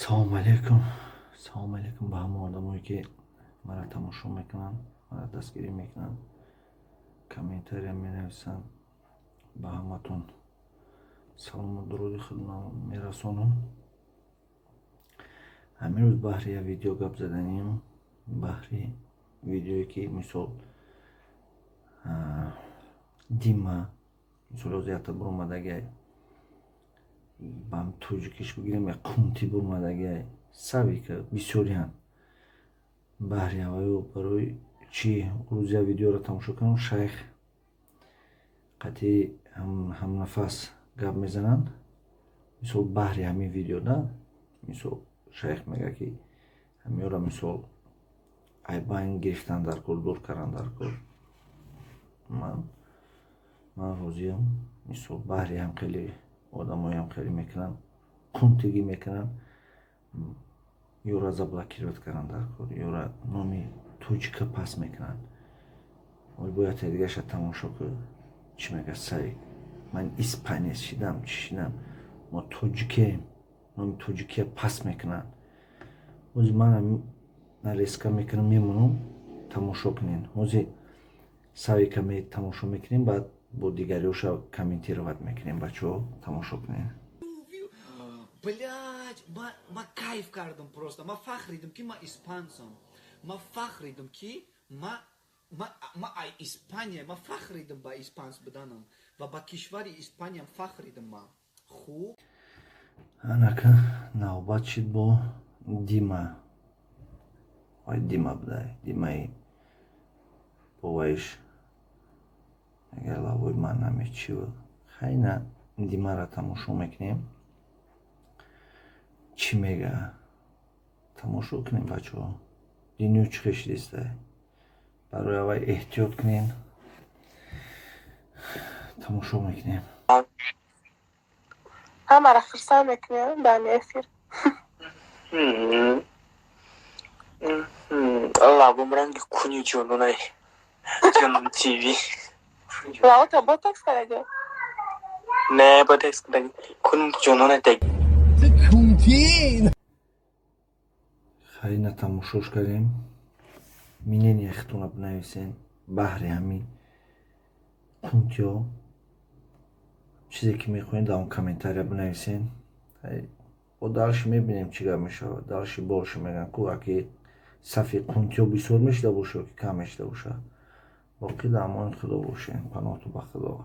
Салому алейкум. Салому алейкум ба ҳама одамое ки маро тамошо мекунанд, маро дастгирӣ мекунанд, комментариям менависанд. Ба ҳаматон салому дуруди хидмат мерасонам. Амирӯз баҳри як видео гап заданем, баҳри видеое ки мисол дима мисол озята буромадагай бам тоҷикиш бигирем як қумти буромадагай савика бисёриан баҳри аваю барои чи рӯз як видеоро тамошо кардам. Шайх қатъи ҳамнафас гап мезананд. Мисол баҳри ҳамин видеода мисол шайх мега ки ҳамиёра мисол айбайн гирифтан дар кор, дур кардан дар кор. Ман розиам. Мисол баҳри ҳам хеле одамоям хеле мекунанд, қумтигӣ мекунанд, ёра заблокировать кардан дар кор, ёра номи тоҷика паст мекунанд. Бояд дигаша тамошо кӯ чӣ мега сави ман испанец шидам чӣ шидам, мо тоҷикаем, номи тоҷикия паст мекунанд. ҳозир манам нарезка мекунам, мемонам, тамошо кунем. ҳозир савика тамошо мекунем, баъд бо дигариёша комментировать мекунем. бачаҳо тамошо кунем. Блядь, ма кайф кардам просто. Ма фахридам ки ма испанцам. Ма фахридам ки ма Испания, ма фахридам ба испанц буданам ва ба кишвари Испаниям фахридам ма. Хуб. Анака навбат шид бо Дима. Ой Дима будай. Димаи боваиш агар лавои ман намечива. Хайна Димара тамошо мекунем. Чӣ мега? Тамошо кунем бачаҳо. Дунё чӣ хешидистай? Барои аввал эҳтиёт кунем. Тамошо мекунем. Ҳамаро хурсанд мекунем дар эфир. Лабым ранги куни ҷонунай. Ҷонун ТВ. Лаота ботокс караги? Не, ботокс караги. Кун ҷонунай так. Хайна тамошош кардем. Минен яхтуна бинависен баҳри ҳамин қумтиё. Чизе ки мехоҳем дар он комментария бинависен. бо далши мебинем чӣ гап мешавад. Далши болши мегӯянд ку аки сафи қумтиё бисёр мешида бошад ки кам мешида бошад. боқӣ дар амони худо бошем. Паноҳту ба худо.